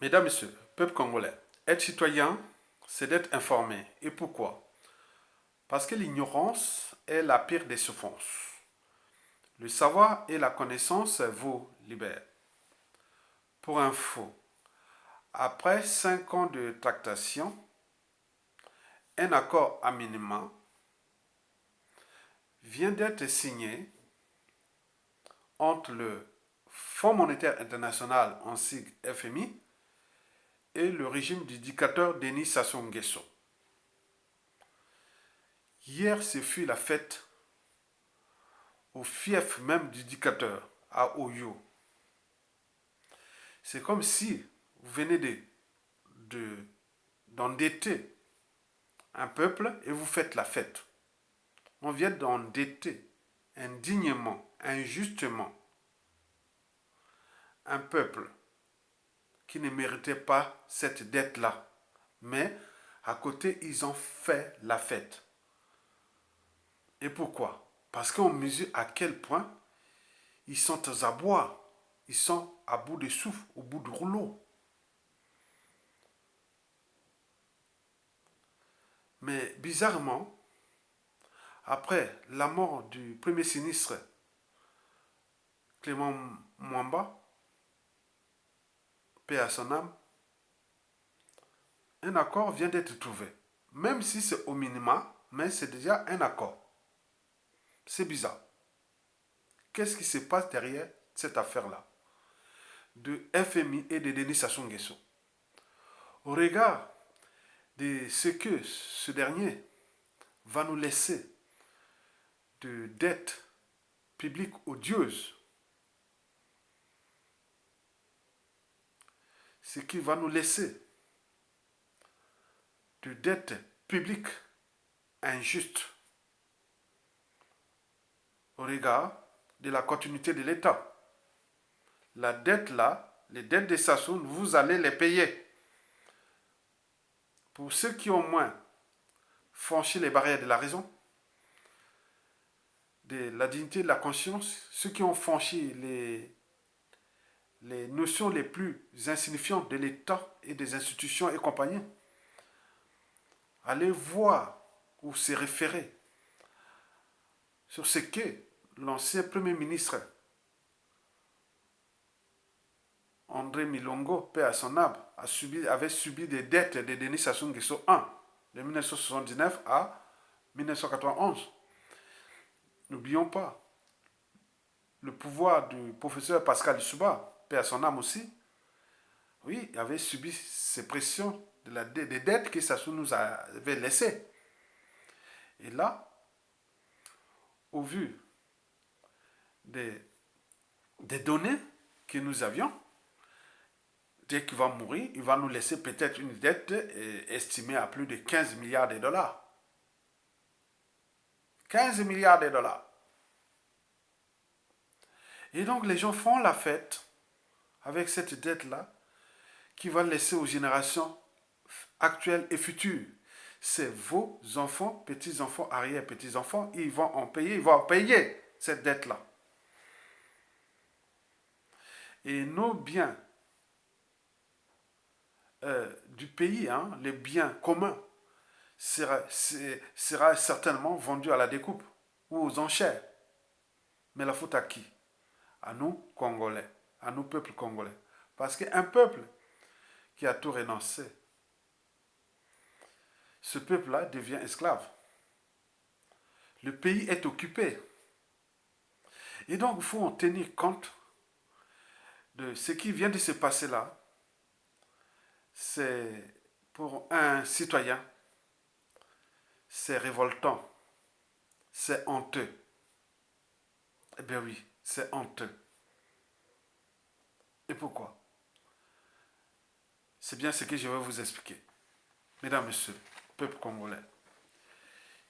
Mesdames, Messieurs, peuple congolais, être citoyen, c'est d'être informé. Et pourquoi? Parce que l'ignorance est la pire des souffrances. Le savoir et la connaissance vous libèrent. Pour info, après 5 ans de tractation, un accord à minima vient d'être signé entre le Fonds monétaire international, en sigle FMI, et le régime du dictateur Denis Sassou Nguesso. Hier, ce fut la fête au fief même du dictateur, à Oyo. C'est comme si vous venez d'endetter un peuple et vous faites la fête. On vient d'endetter indignement, injustement un peuple qui ne méritait pas cette dette-là. Mais à côté, ils ont fait la fête. Et pourquoi? Parce qu'on mesure à quel point ils sont aux abois. Ils sont à bout de souffle, au bout du rouleau. Mais bizarrement, après la mort du premier ministre Clément Mwamba, paix à son âme, un accord vient d'être trouvé. Même si c'est au minima, mais c'est déjà un accord. C'est bizarre. Qu'est-ce qui se passe derrière cette affaire-là de FMI et de Denis Sassou Nguesso? Au regard de ce que ce dernier va nous laisser de dettes publiques odieuses, ce qui va nous laisser de dettes publiques injustes au regard de la continuité de l'État. La dette là, les dettes de Sassou, vous allez les payer. Pour ceux qui ont moins franchi les barrières de la raison, de la dignité de la conscience, ceux qui ont franchi les notions les plus insignifiantes de l'État et des institutions et compagnie, allez voir ou se référer sur ce que l'ancien Premier ministre André Milongo, paix à son âme, avait subi des dettes de Denis Sassou Nguesso I, de 1979 à 1991. N'oublions pas le pouvoir du professeur Pascal Lissouba, paix à son âme aussi, oui, avait subi ces pressions des dettes que Sassou nous avait laissées. Et là, au vu des, des données que nous avions, dès qu'il va mourir, il va nous laisser peut-être une dette estimée à plus de 15 milliards de dollars. 15 milliards de dollars. Et donc les gens font la fête avec cette dette-là qui va laisser aux générations actuelles et futures. C'est vos enfants, petits-enfants, arrière-petits-enfants, ils vont en payer cette dette-là. Et nos biens du pays, hein, les biens communs, sera certainement vendu à la découpe ou aux enchères. Mais la faute à qui? À nous, Congolais, à nous, peuple congolais. Parce qu'un peuple qui a tout renoncé, ce peuple-là devient esclave. Le pays est occupé. Et donc, il faut en tenir compte de ce qui vient de se passer là. C'est pour un citoyen, c'est révoltant, c'est honteux. Eh bien oui, c'est honteux. Et pourquoi? C'est bien ce que je vais vous expliquer. Mesdames, Messieurs, peuple congolais,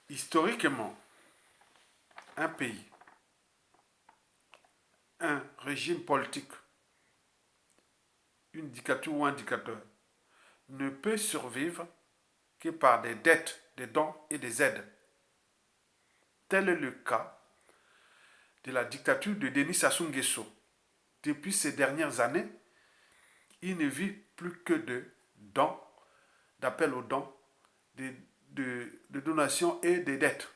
historiquement, un pays, un régime politique, une dictature ou un dictateur ne peut survivre que par des dettes, des dons et des aides. Tel est le cas de la dictature de Denis Sassou Nguesso. Depuis ces dernières années, il ne vit plus que de dons, d'appels aux dons, de donations et de dettes.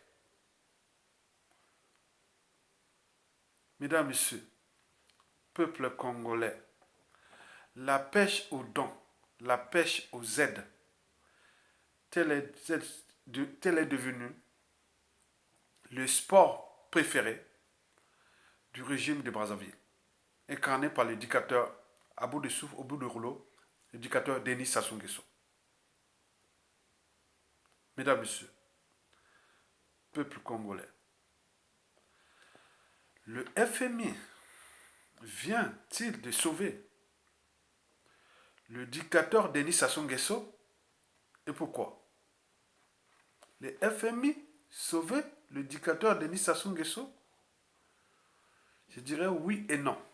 Mesdames, Messieurs, peuple congolais, la pêche aux dons, la pêche aux aides, tel est devenu le sport préféré du régime de Brazzaville, incarné par le dictateur à bout de souffle, au bout de rouleau, le dictateur Denis Sassou Nguesso. Mesdames, Messieurs, peuple congolais, le FMI vient-il de sauver le dictateur Denis Sassou Nguesso? Et pourquoi? Le FMI sauver le dictateur Denis Sassou Nguesso? Je dirais oui et non.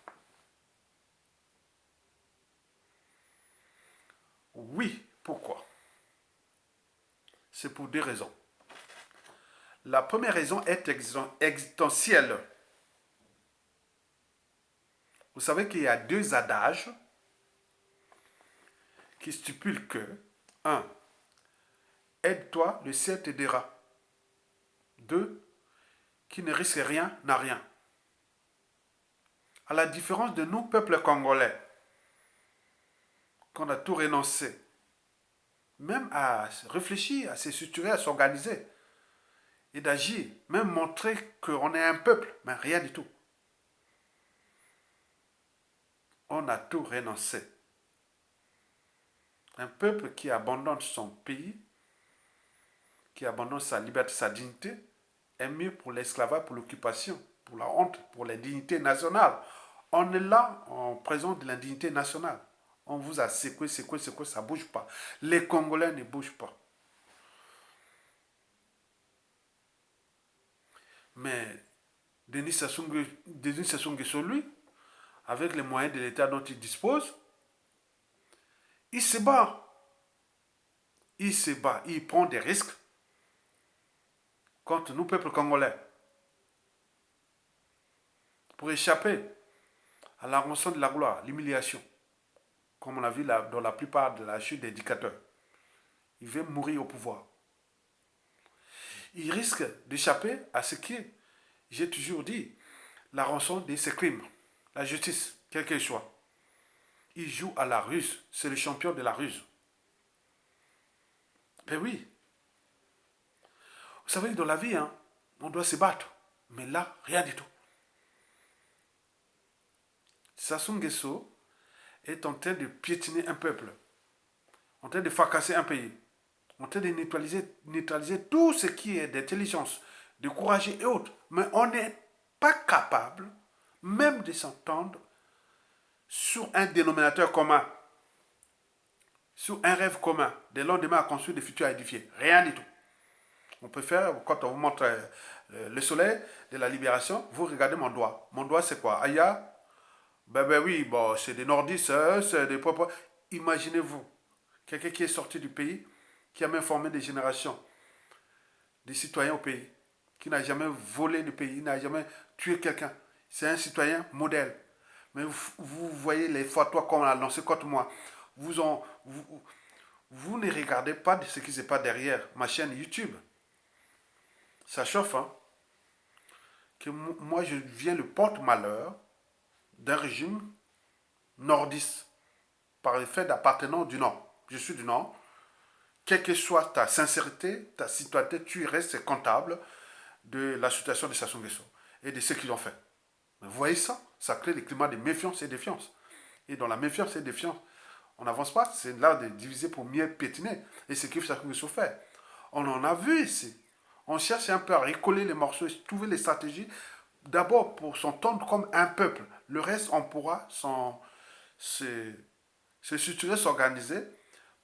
Oui, pourquoi? C'est pour deux raisons. La première raison est existentielle. Vous savez qu'il y a deux adages qui stipulent que 1. Aide-toi, le ciel t'aidera. 2. Qui ne risque rien n'a rien. À la différence de nous, peuple congolais, qu'on a tout renoncé, même à réfléchir, à se structurer, à s'organiser et d'agir, même montrer qu'on est un peuple, mais rien du tout. On a tout renoncé. Un peuple qui abandonne son pays, qui abandonne sa liberté, sa dignité, est mieux pour l'esclavage, pour l'occupation, pour la honte, pour l'indignité nationale. On est là en présence de l'indignité nationale. On vous a secoué, ça ne bouge pas. Les Congolais ne bougent pas. Mais Denis Sassou Nguesso, lui, avec les moyens de l'État dont il dispose, il se bat. Il se bat, il prend des risques contre nous, peuple congolais, pour échapper à la rançon de la gloire, l'humiliation, comme on a vu là, dans la plupart de la chute des dictateurs. Il veut mourir au pouvoir. Il risque d'échapper à ce qui, j'ai toujours dit, la rançon de ses crimes, la justice, quelle qu'elle soit. Il joue à la ruse, c'est le champion de la ruse. Ben oui. Vous savez, dans la vie, on doit se battre. Mais là, rien du tout. Sassou Nguesso est en train de piétiner un peuple, en train de fracasser un pays, en train de neutraliser tout ce qui est d'intelligence, de courage et autres. Mais on n'est pas capable même de s'entendre sur un dénominateur commun, sur un rêve commun, des lendemains à construire, des futurs à édifier. Rien du tout. On peut faire, quand on vous montre le soleil de la libération, vous regardez mon doigt. Mon doigt, c'est quoi? Aya? Ben oui, bon, c'est des nordistes, c'est des propres. Imaginez-vous, quelqu'un qui est sorti du pays, qui a même formé des générations, des citoyens au pays, qui n'a jamais volé le pays, n'a jamais tué quelqu'un. C'est un citoyen modèle. Mais vous voyez les photos qu'on a lancées contre moi. Vous ne regardez pas de ce qui se passe derrière ma chaîne YouTube. Ça chauffe, hein? Que moi, je viens le porte-malheur d'un régime nordiste par le fait d'appartenance du Nord. Je suis du Nord. Quelle que soit ta sincérité, ta citoyenneté, tu restes comptable de la situation de Sassou Nguesso et de ce qu'ils ont fait. Vous voyez ça? Ça crée des climats de méfiance et de défiance. Et dans la méfiance et la défiance, on n'avance pas. C'est là de diviser pour mieux pétiner. Et c'est ce que Sassou Nguesso fait. On en a vu ici. On cherche un peu à recoller les morceaux et trouver les stratégies. D'abord pour s'entendre comme un peuple. Le reste, on pourra se structurer, s'organiser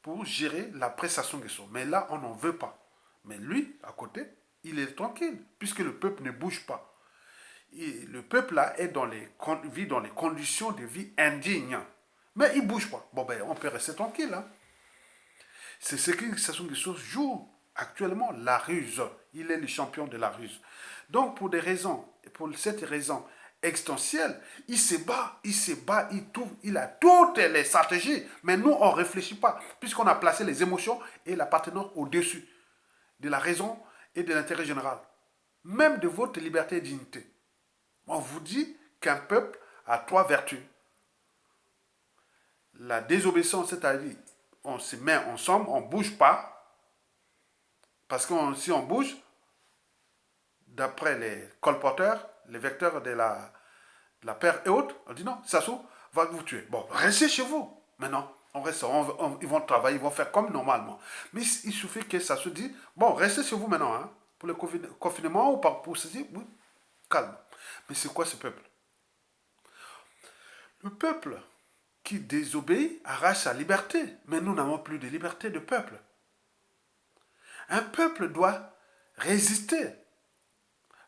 pour gérer la prestation Nguesso. Mais là, on n'en veut pas. Mais lui, à côté, il est tranquille, puisque le peuple ne bouge pas. Et le peuple là vit dans les conditions de vie indignes. Mais il ne bouge pas. Bon ben, on peut rester tranquille. Hein. C'est ce que Sassou Nguesso joue actuellement, la ruse. Il est le champion de la ruse. Donc pour cette raison existentiel, il se bat, il a toutes les stratégies. Mais nous, on ne réfléchit pas, puisqu'on a placé les émotions et l'appartenance au-dessus de la raison et de l'intérêt général, même de votre liberté et dignité. On vous dit qu'un peuple a 3 vertus. La désobéissance, c'est-à-dire on se met ensemble, on ne bouge pas, parce que si on bouge, d'après les colporteurs, les vecteurs de la paire et autres, on dit non, Sassou va vous tuer. Bon, restez chez vous. Maintenant, on reste, ils vont travailler, ils vont faire comme normalement. Mais il suffit que Sassou dise, bon, restez chez vous maintenant, hein, pour le confinement ou pour ceci, oui, calme. Mais c'est quoi ce peuple? Le peuple qui désobéit arrache sa liberté. Mais nous n'avons plus de liberté de peuple. Un peuple doit résister.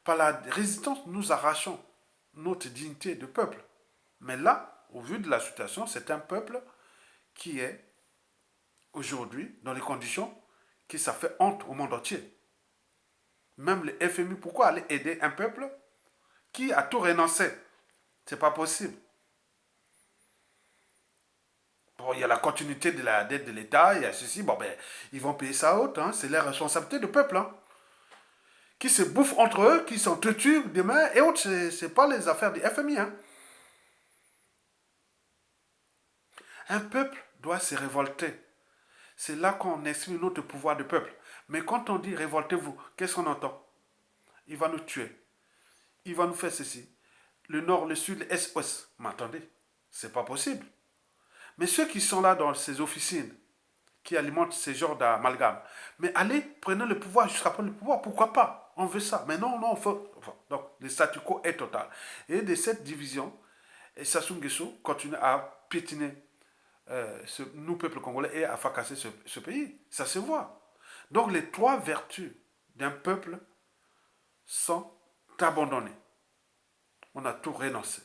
Par la résistance, nous arrachons notre dignité de peuple. Mais là, au vu de la situation, c'est un peuple qui est aujourd'hui dans les conditions qui ça fait honte au monde entier. Même le FMI, pourquoi aller aider un peuple qui a tout renoncé? C'est pas possible. Bon, il y a la continuité de la dette de l'État, il y a ceci, bon ben, ils vont payer ça haute, hein, c'est leur responsabilité de peuple, hein, qui se bouffent entre eux, qui s'entretuent demain et autres, c'est pas les affaires du FMI, hein. Un peuple doit se révolter. C'est là qu'on exprime notre pouvoir de peuple. Mais quand on dit révoltez-vous, qu'est-ce qu'on entend? Il va nous tuer. Il va nous faire ceci. Le nord, le sud, l'est, ouest. Mais attendez, c'est pas possible. Mais ceux qui sont là dans ces officines, qui alimentent ces genres d'amalgame, mais allez, prenez le pouvoir jusqu'à prendre le pouvoir. Pourquoi pas? On veut ça. Mais non, non, on faut. Enfin, donc, le statu quo est total. Et de cette division, Sassou Nguesso continue à piétiner nous, peuple congolais, et à fracasser ce pays. Ça se voit. Donc les 3 vertus d'un peuple sont abandonnées. On a tout renoncé.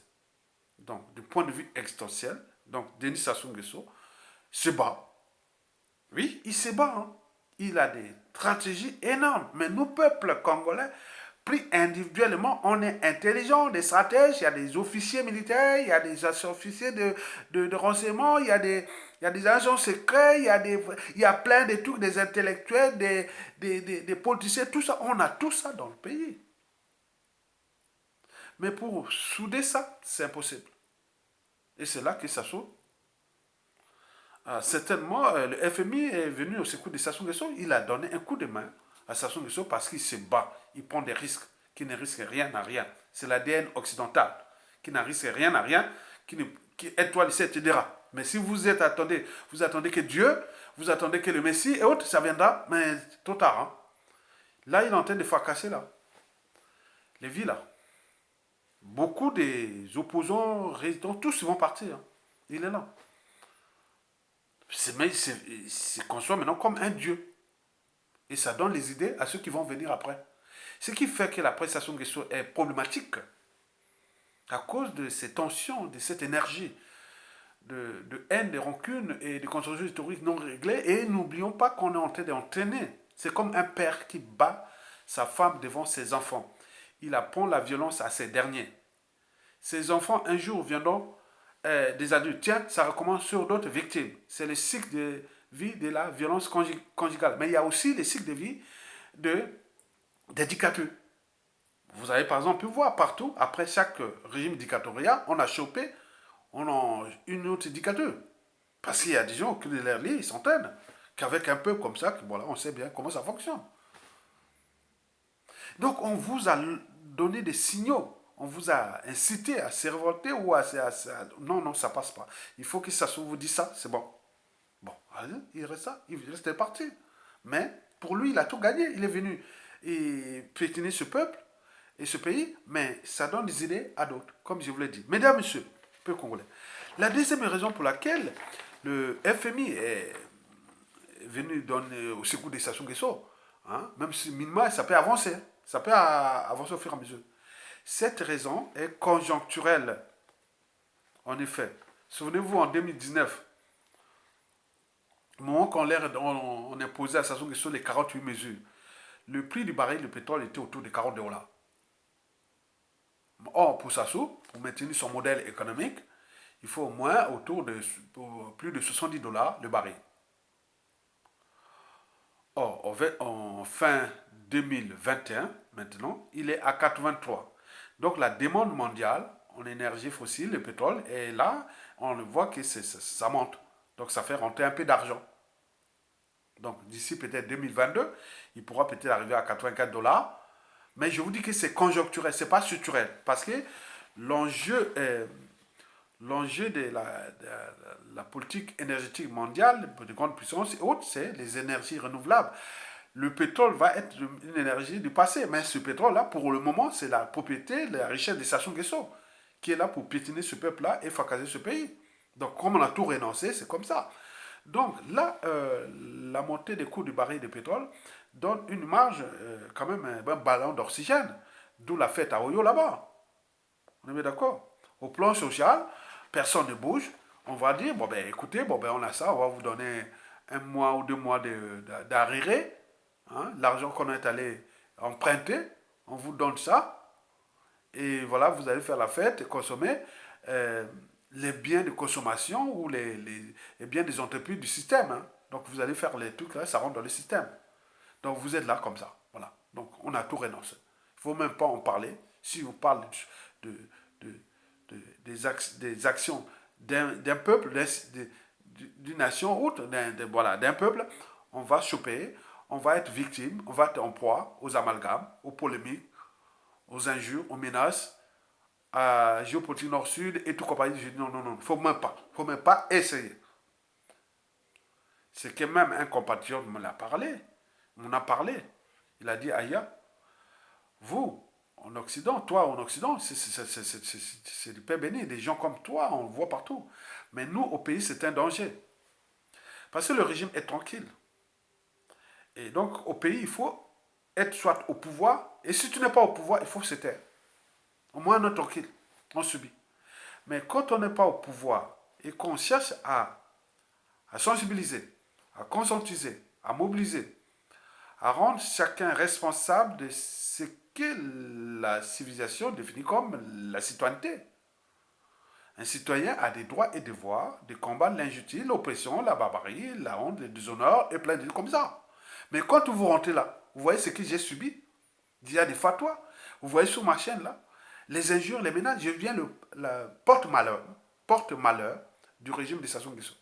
Donc, du point de vue existentiel, donc Denis Sassou Nguesso se bat. Oui, il se bat. Hein. Il a des stratégies énormes. Mais nous, peuple congolais, pris individuellement, on est intelligent, des stratèges, il y a des officiers militaires, il y a des officiers de renseignement, il y a des agents secrets, il y a plein de trucs, des intellectuels, des politiciens, tout ça, on a tout ça dans le pays. Mais pour souder ça, c'est impossible. Et c'est là que Sassou, certainement, le FMI est venu au secours de Sassou Nguesso, il a donné un coup de main à Sassou Nguesso parce qu'il se bat, il prend des risques, qui ne risque rien à rien. C'est l'ADN occidental, qui ne risque rien à rien, qui étoile ici, etc. Mais si vous attendez que Dieu, vous attendez que le Messie et autres, ça viendra, mais trop tard. Hein. Là, il est en train de fracasser là. Les villes là. Beaucoup des opposants, résistants, tous vont partir. Hein. Il est là. C'est conçu maintenant comme un Dieu. Et ça donne les idées à ceux qui vont venir après. Ce qui fait que la prestation Nguesso est problématique à cause de ces tensions, de cette énergie de haine, de rancune et de construction historique non réglée. Et n'oublions pas qu'on est en train d'entraîner. C'est comme un père qui bat sa femme devant ses enfants. Il apprend la violence à ces derniers. Ces enfants, un jour, viendront des adultes. Tiens, ça recommence sur d'autres victimes. C'est le cycle de vie de la violence conjugale. Mais il y a aussi le cycle de vie des dictatures. Vous avez par exemple pu voir partout, après chaque régime dictatorial, on a chopé une autre dictature. Parce qu'il y a des gens qui les lient, ils s'entraînent. Qu'avec un peuple comme ça, voilà, on sait bien comment ça fonctionne. Donc on vous a donné des signaux. On vous a incité à se révolter ou non, non, ça passe pas. Il faut que ça vous dise ça, c'est bon. Bon, allez, il reste ça, il restait parti. Mais pour lui, il a tout gagné. Il est venu et piétiner ce peuple et ce pays, mais ça donne des idées à d'autres, comme je vous l'ai dit. Mesdames, messieurs, peuple congolais. La deuxième raison pour laquelle le FMI est venu donner au secours des Sassou Nguesso, hein, même si minimalement ça peut avancer, ça peut avancer au fur et à mesure. Cette raison est conjoncturelle. En effet, souvenez-vous en 2019, au moment qu'on on imposait à Sassou Nguesso les 48 mesures, le prix du baril de pétrole était autour de $40. Or, pour Sassou, pour maintenir son modèle économique, il faut au moins plus de 70 dollars le baril. Or, en fin 2021, maintenant, il est à 83. Donc la demande mondiale en énergie fossile, le pétrole, est là, on voit que ça monte. Donc ça fait rentrer un peu d'argent. Donc d'ici peut-être 2022, il pourra peut-être arriver à 84 dollars. Mais je vous dis que c'est conjoncturel, ce n'est pas structurel. Parce que l'enjeu l'enjeu de la politique énergétique mondiale de grande puissance et autres, c'est les énergies renouvelables. Le pétrole va être une énergie du passé, mais ce pétrole-là, pour le moment, c'est la propriété, la richesse des Sassou Nguesso, qui est là pour piétiner ce peuple-là et fracasser ce pays. Donc, comme on a tout renoncé, c'est comme ça. Donc là, la montée des coûts du baril de pétrole donne une marge, quand même, un ballon d'oxygène. D'où la fête à Oyo là-bas. On est bien d'accord. Au plan social, personne ne bouge. On va dire, bon ben écoutez, bon ben on a ça, on va vous donner 1 mois ou 2 mois d'arriéré. Hein, l'argent qu'on est allé emprunter, on vous donne ça. Et voilà, vous allez faire la fête et consommer euh, les biens de consommation ou les biens des entreprises du système. Hein. Donc vous allez faire les trucs là, ça rentre dans le système. Donc vous êtes là comme ça. Voilà. Donc on a tout renoncé. Il ne faut même pas en parler. Si vous parlez de, de, des actions d'un peuple, d'une nation ou voilà, d'un peuple, on va choper, on va être victime, on va être en proie aux amalgames, aux polémiques, aux injures, aux menaces, à géopolitique nord-sud et tout compagnie. Je dis non, non, non, faut même pas essayer. C'est que même un compatriote me l'a parlé, m'en a parlé. Il a dit, Aya, vous, en Occident, toi en Occident, c'est du pain béni. Des gens comme toi, on le voit partout. Mais nous, au pays, c'est un danger. Parce que le régime est tranquille. Et donc, au pays, il faut être soit au pouvoir. Et si tu n'es pas au pouvoir, il faut se taire. Au moins, on est tranquille. On subit. Mais quand on n'est pas au pouvoir et qu'on cherche à sensibiliser, à conscientiser, à mobiliser, à rendre chacun responsable de ce que la civilisation définit comme la citoyenneté. Un citoyen a des droits et devoirs de combattre l'injustice, l'oppression, la barbarie, la honte, le déshonneur et plein de trucs comme ça. Mais quand vous rentrez là, vous voyez ce que j'ai subi. Il y a des fatwas. Vous voyez sur ma chaîne là, les injures, les menaces, je viens le porte-malheur du régime de Sassou Nguesso.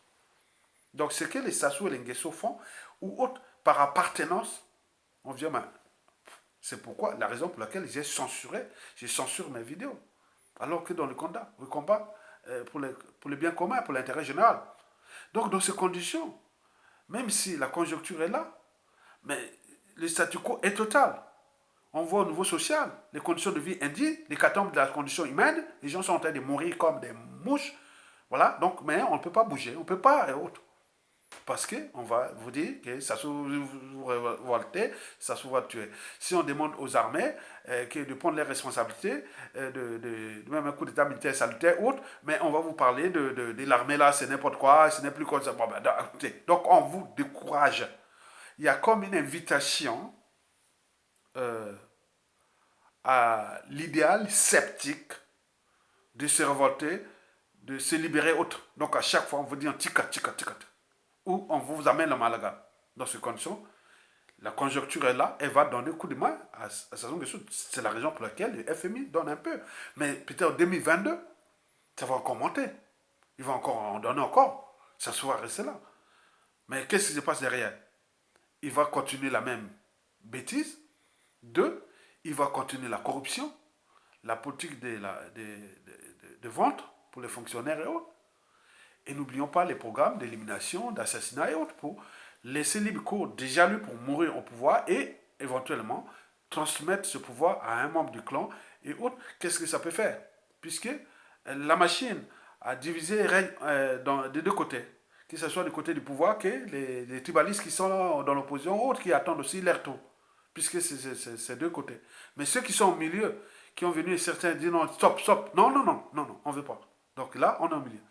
Donc ce que les Sassou et les Nguesso font, ou autres, par appartenance, on vient, c'est pourquoi, la raison pour laquelle j'ai censuré, je censure mes vidéos. Alors que dans le combat pour le bien commun, pour l'intérêt général. Donc dans ces conditions, même si la conjoncture est là, mais le statu quo est total. On voit au niveau social, les conditions de vie indignes, les l'hécatombe de la condition humaine, les gens sont en train de mourir comme des mouches. Voilà, donc, mais on ne peut pas bouger, on ne peut pas et autres. Parce qu'on va vous dire que ça se révolter, ça se va tuer. Si on demande aux armées de prendre les responsabilités, même un coup d'état militaire salutaire, autre, mais on va vous parler de l'armée là, c'est n'importe quoi, ce n'est plus comme ça. Bon, ben, donc on vous décourage. Il y a comme une invitation euh, à l'idéal sceptique de se révolter, de se libérer autre. Donc à chaque fois, on vous dit un tika, tika, tika. Ou on vous amène le Malaga. Dans ces conditions, la conjoncture est là, elle va donner un coup de main à Sassou Nguesso. C'est la raison pour laquelle le FMI donne un peu. Mais peut-être en 2022, ça va encore monter. Il va encore en donner encore. Ça va rester là. Mais qu'est-ce qui se passe derrière? Il va continuer la même bêtise. Deux, il va continuer la corruption, la politique de vente pour les fonctionnaires et autres. Et n'oublions pas les programmes d'élimination, d'assassinat et autres pour laisser libre cours déjà lui pour mourir au pouvoir et éventuellement transmettre ce pouvoir à un membre du clan et autres. Qu'est-ce que ça peut faire? Puisque la machine a divisé des deux côtés. Que ce soit du côté du pouvoir que les tribalistes qui sont là dans l'opposition, autres qui attendent aussi leur tour. Puisque c'est deux côtés. Mais ceux qui sont au milieu, qui ont venu, certains disent non, stop, stop. Non, non, non, non, non, on ne veut pas. Donc là, on est au milieu.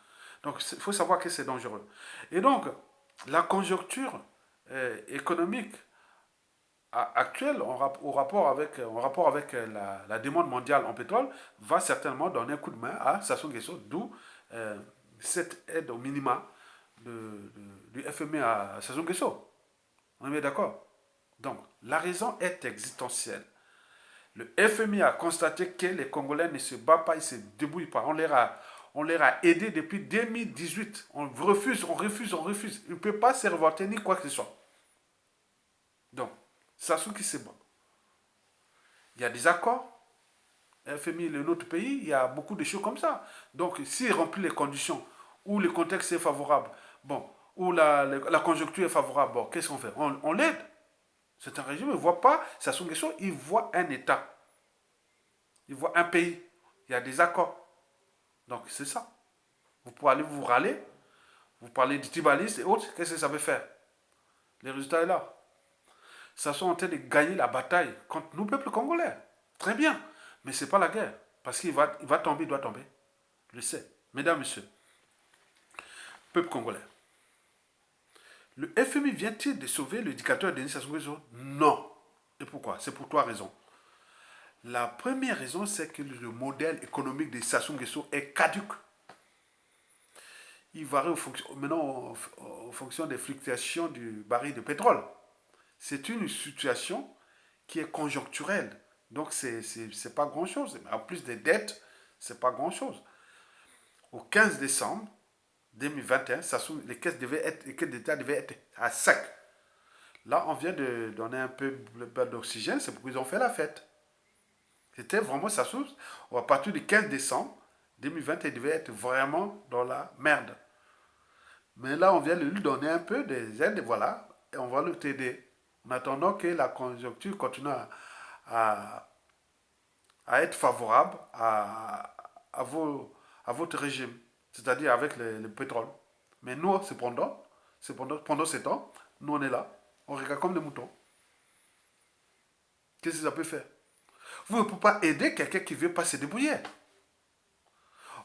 Donc il faut savoir que c'est dangereux. Et donc, la conjoncture économique actuel, en rapport avec la demande mondiale en pétrole, va certainement donner un coup de main à Sassou Nguesso, d'où euh, cette aide au minima du FMI à Sassou Nguesso. On est bien d'accord? Donc, la raison est existentielle. Le FMI a constaté que les Congolais ne se battent pas, ils ne se débrouillent pas. On les a aidés depuis 2018. On refuse, on refuse, on refuse. Ils ne peuvent pas se révolter ni quoi que ce soit. Donc, Sassou qui se bat. Il y a des accords. FMI, le notre pays, il y a beaucoup de choses comme ça. Donc, s'il remplit les conditions, où le contexte est favorable, bon, où la conjoncture est favorable, bon, qu'est-ce qu'on fait? On l'aide. C'est un régime, il ne voit pas Sassou Nguesso, il voit un État. Il voit un pays. Il y a des accords. Donc, c'est ça. Vous pouvez aller vous râler, vous parlez du Tibaliste et autres, qu'est-ce que ça veut faire? Les résultats sont là. Ça sont en train de gagner la bataille contre nous, peuple congolais. Très bien. Mais ce n'est pas la guerre. Parce il va tomber, il doit tomber. Je le sais. Mesdames, messieurs, peuple congolais. Le FMI vient-il de sauver le dictateur Denis Sassou Nguesso? Non. Et pourquoi? C'est pour trois raisons. La première raison, c'est que le modèle économique de Sassou Nguesso est caduque. Il varie maintenant en fonction des fluctuations du baril de pétrole. C'est une situation qui est conjoncturelle. Donc, c'est pas grand-chose. En plus des dettes, c'est pas grand-chose. Au 15 décembre 2021, les caisses d'État devaient être à sec. Là, on vient de donner un peu d'oxygène, c'est pour qu'ils ont fait la fête. C'était vraiment sa source. À partir du 15 décembre 2020, il devait être vraiment dans la merde. Mais là, on vient de lui donner un peu des aides, voilà, et on va le t'aider. En attendant que la conjoncture continue à, à être favorable à, à votre régime, c'est-à-dire avec le pétrole. Mais nous, pendant ce temps, nous on est là, on regarde comme des moutons. Qu'est-ce que ça peut faire? Vous ne pouvez pas aider quelqu'un qui ne veut pas se débrouiller.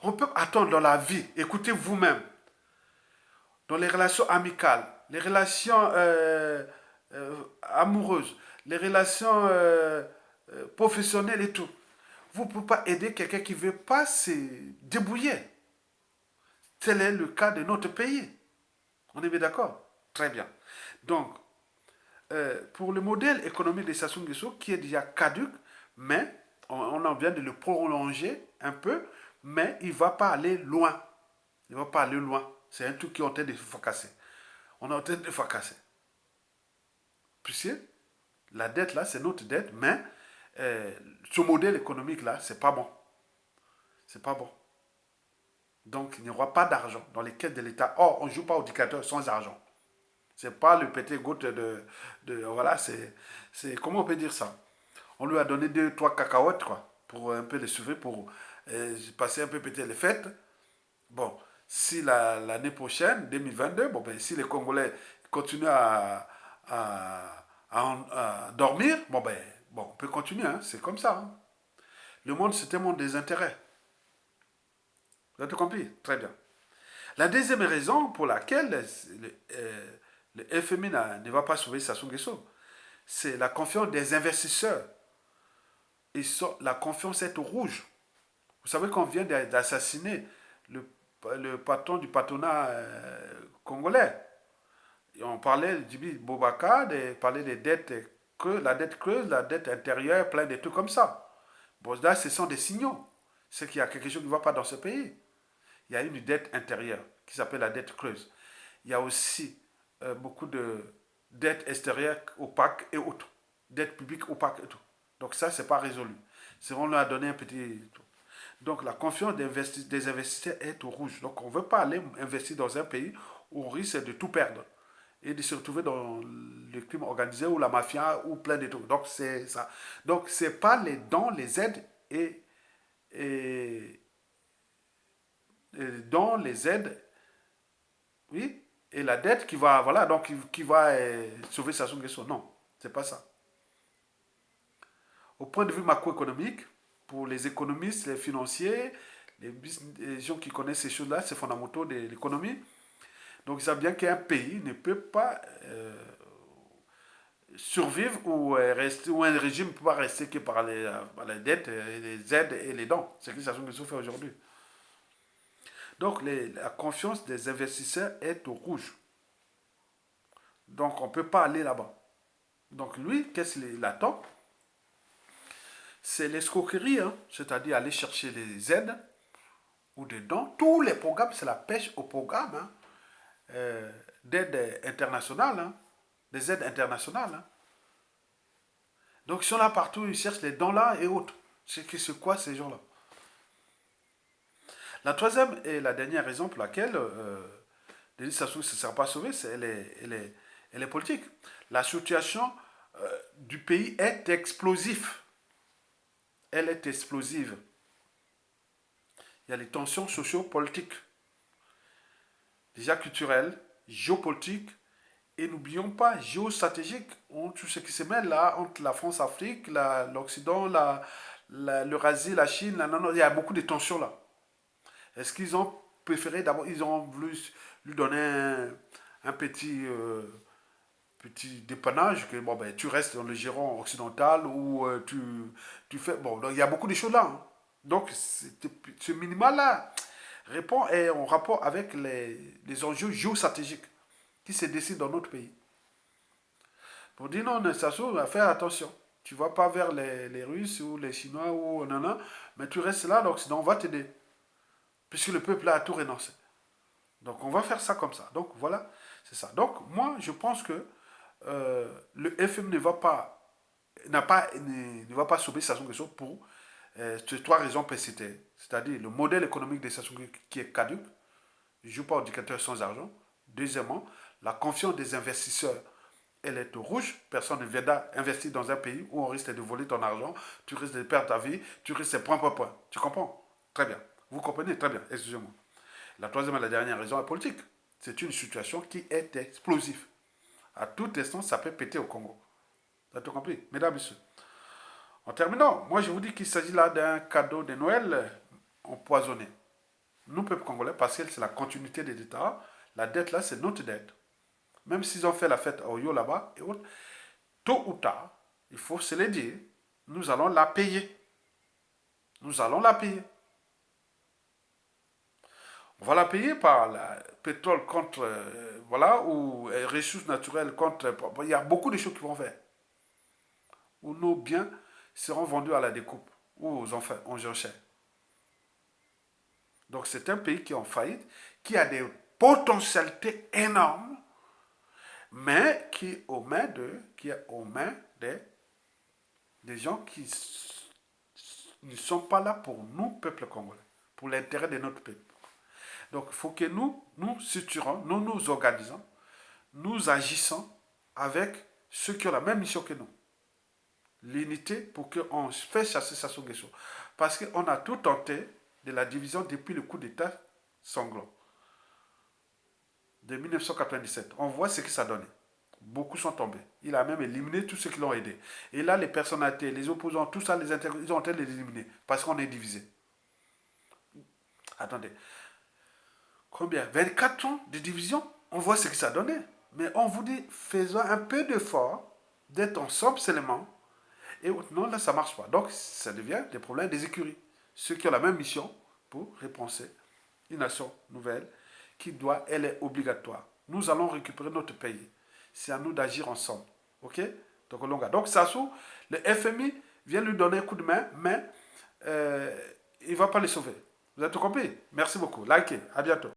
On peut attendre dans la vie, écoutez vous-même, dans les relations amicales, les relations amoureuses, les relations professionnelles et tout. Vous ne pouvez pas aider quelqu'un qui ne veut pas se débrouiller. Tel est le cas de notre pays. On est bien d'accord? Très bien. Donc, pour le modèle économique de Sassou Nguesso, qui est déjà caduque, mais on en vient de le prolonger un peu, mais il ne va pas aller loin. Il ne va pas aller loin. C'est un truc qui est en train de se fracasser. On est en train de fracasser. Puisque la dette là, c'est notre dette, mais ce modèle économique là, c'est pas bon. C'est pas bon. Donc, il n'y aura pas d'argent dans les caisses de l'État. Or, on ne joue pas au dictateur sans argent. C'est pas le petit goutte voilà, comment on peut dire ça? On lui a donné deux, trois cacahuètes, quoi, pour un peu les sauver, pour passer un peu peut-être les fêtes. Bon, si l'année prochaine, 2022, bon, ben, si les Congolais continuent à dormir, bon, on peut continuer, hein, c'est comme ça. Hein. Le monde, c'est un monde des intérêts. Vous avez tout compris? Très bien. La deuxième raison pour laquelle le FMI ne va pas sauver Sassou Nguesso, c'est la confiance des investisseurs. La confiance est au rouge. Vous savez qu'on vient d'assassiner le patron du patronat congolais. Et on parlait du Bobaka, on parlait des dettes la dette creuse, la dette intérieure, plein de trucs comme ça. Bon, là, ce sont des signaux. C'est qu'il y a quelque chose qui ne va pas dans ce pays. Il y a une dette intérieure qui s'appelle la dette creuse. Il y a aussi beaucoup de dettes extérieures opaques et autres. Dettes publiques opaques et tout. Donc ça, c'est pas résolu. C'est on leur a donné un petit... Donc la confiance des investisseurs est au rouge. Donc on ne veut pas aller investir dans un pays où on risque de tout perdre et de se retrouver dans le crime organisé ou la mafia ou plein de trucs. Donc c'est ça. Donc c'est pas les dons, les aides et, et dons, les aides, oui, et la dette qui va, voilà, donc qui va sauver Sassou Nguesso. Non, c'est pas ça. Au point de vue macroéconomique, pour les économistes, les financiers, les gens qui connaissent ces choses-là, c'est fondamentaux de l'économie. Donc, ils savent bien qu'un pays ne peut pas survivre ou rester, ou un régime ne peut pas rester que par les dettes, les aides et les dons. C'est ce que Sassou Nguesso fait aujourd'hui. Donc la confiance des investisseurs est au rouge. Donc on ne peut pas aller là-bas. Donc lui, qu'est-ce qu'il attend? C'est l'escroquerie, hein, c'est-à-dire aller chercher des aides ou des dons. Tous les programmes, c'est la pêche au programme, hein, d'aide internationale, hein, des aides internationales. Hein. Donc ils sont là partout, ils cherchent les dons là et autres. C'est quoi ces gens-là? La troisième et la dernière raison pour laquelle Denis Sassou ne se sera pas sauvé, c'est elle est politique. La situation du pays est explosive. Elle est explosive. Il y a les tensions socio-politiques, déjà culturelles, géopolitiques, et n'oublions pas géostratégiques, tout ce qui se mêle là entre la France, l'Afrique, l'Occident, l'Eurasie, la Chine, il y a beaucoup de tensions là. Est-ce qu'ils ont préféré d'abord, ils ont voulu lui donner un petit dépannage, que bon, ben, tu restes dans le giron occidental ou tu fais. Bon, donc, il y a beaucoup de choses là. Hein. Donc, ce minimal-là répond et en rapport avec les enjeux géostratégiques qui se décident dans notre pays. Pour dire non, ça va faire attention. Tu ne vas pas vers les Russes ou les Chinois ou non, mais tu restes là, l'Occident, on va t'aider. Puisque le peuple a tout renoncé. Donc on va faire ça comme ça. Donc voilà, c'est ça. Donc moi, je pense que le FM ne va pas sauver Sassou Nguesso pour ces trois raisons précitées. C'est-à-dire le modèle économique de Sassou Nguesso qui est caduque, il ne joue pas au dictateur sans argent. Deuxièmement, la confiance des investisseurs, elle est au rouge. Personne ne viendra investir dans un pays où on risque de voler ton argent, tu risques de perdre ta vie, tu risques de point. Tu comprends? Très bien. Vous comprenez? Très bien. Excusez-moi. La troisième et la dernière raison est politique. C'est une situation qui est explosive. À tout instant, ça peut péter au Congo. Vous avez tout compris, mesdames et messieurs. En terminant, moi je vous dis qu'il s'agit là d'un cadeau de Noël empoisonné. Nous, peuple congolais, parce que c'est la continuité des États, la dette là, c'est notre dette. Même s'ils ont fait la fête à Oyo là-bas et autres, tôt ou tard, il faut se le dire, nous allons la payer. Nous allons la payer. On va la payer par le pétrole contre, voilà, ou ressources naturelles contre. Il y a beaucoup de choses qui vont faire. Où nos biens seront vendus à la découpe ou aux enchères. Donc c'est un pays qui est en faillite, qui a des potentialités énormes, mais qui est aux mains des gens qui ne sont pas là pour nous, peuple congolais, pour l'intérêt de notre peuple. Donc il faut que nous structurons, nous nous organisons, nous agissons avec ceux qui ont la même mission que nous. L'unité pour qu'on fasse chasser Sassou Nguesso. Parce qu'on a tout tenté de la division depuis le coup d'État sanglant de 1997. On voit ce que ça donnait. Beaucoup sont tombés. Il a même éliminé tous ceux qui l'ont aidé. Et là, les personnalités, les opposants, tout ça, ils ont en train de les éliminer parce qu'on est divisé. Attendez. Combien? 24 ans de division? On voit ce que ça donnait. Mais on vous dit, faisons un peu d'effort d'être ensemble seulement. Et non, là, ça ne marche pas. Donc, ça devient des problèmes des écuries. Ceux qui ont la même mission pour repenser une nation nouvelle qui elle est obligatoire. Nous allons récupérer notre pays. C'est à nous d'agir ensemble. OK? Donc, Sassou, le FMI vient lui donner un coup de main, mais il ne va pas les sauver. Vous avez tout compris? Merci beaucoup. Likez. À bientôt.